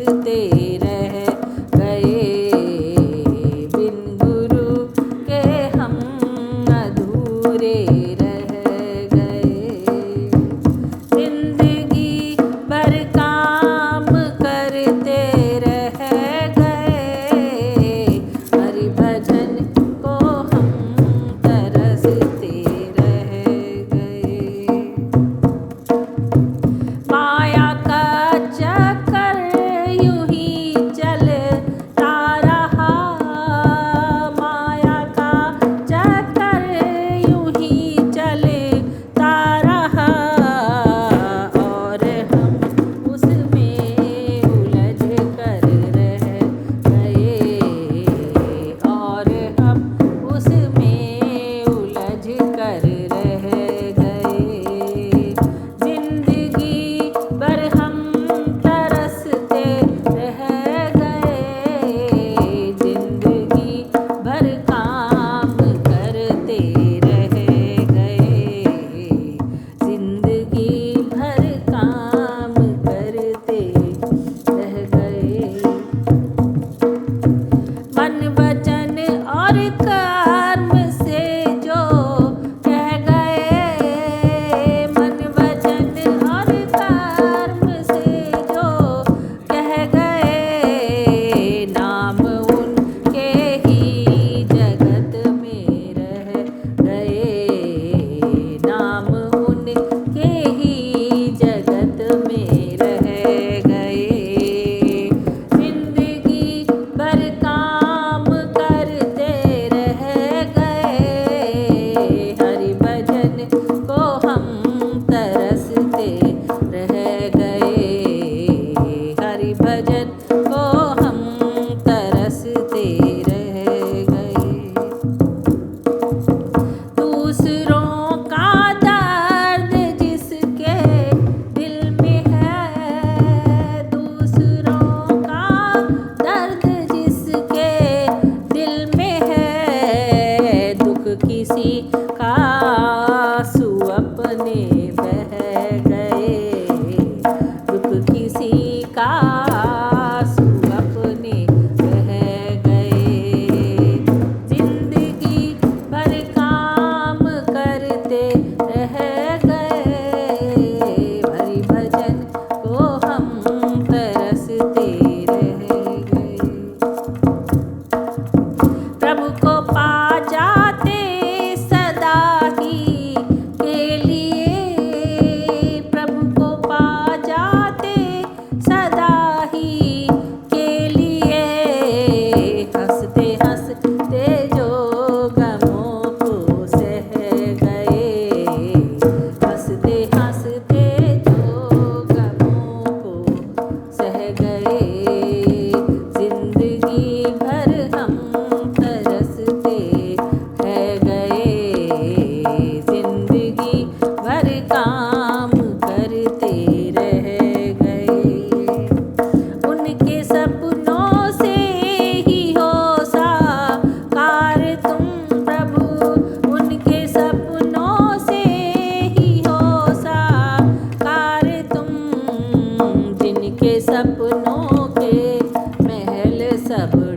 तरसते रह गए। बिन गुरु के हम अधूरे रह गए। जिंदगी भर काम करते रह गए। हरि भजन को हम तरसते रह गए। माया का चक्कर यूं ही चलता रहा। माया का चक्कर यूं ही चलता रहा। और हम उसमें उलझ कर रह गए। और हम उसमें उलझ कर रह गए। जिंदगी भर हम तरसते रह गए। जिंदगी भर काम करते रह गए। जिंदगी भर काम करते रह गए। मन वचन और कर्म से जो कह गए। मन वचन और कर्म से जो कह गए। नाम उनके ही जगत में रह गए। नाम उनके ही जगत में रह गए। जिंदगी भर काम करते रह गए। हरि भजन को हम तरसते रह गए। हरि भजन को हम तरसते रह गए। दूसरों का दर्द जिसके दिल में है। दूसरों का दर्द जिसके दिल में है। दुख किसी का आंसू अपने बह गए। दुख किसी का आंसू अपने बह गए। जिंदगी भर काम करते रह गए। हरि भजन को हम तरसते रह गए। प्रभु को पा जाते सदा ही के लिए। प्रभु को पा जाते सदा ही के लिए। हंसते हंसते जो गमों को सह गए। हंसते हंसते जो गमों को सह गए। जिंदगी भर हम तरसते रह गए। जिंदगी भर काम करते रह गए। उनके सपनों से ही हो साकार तुम प्रभु। उनके सपनों से ही हो साकार तुम। जिनके सपनों के महल सब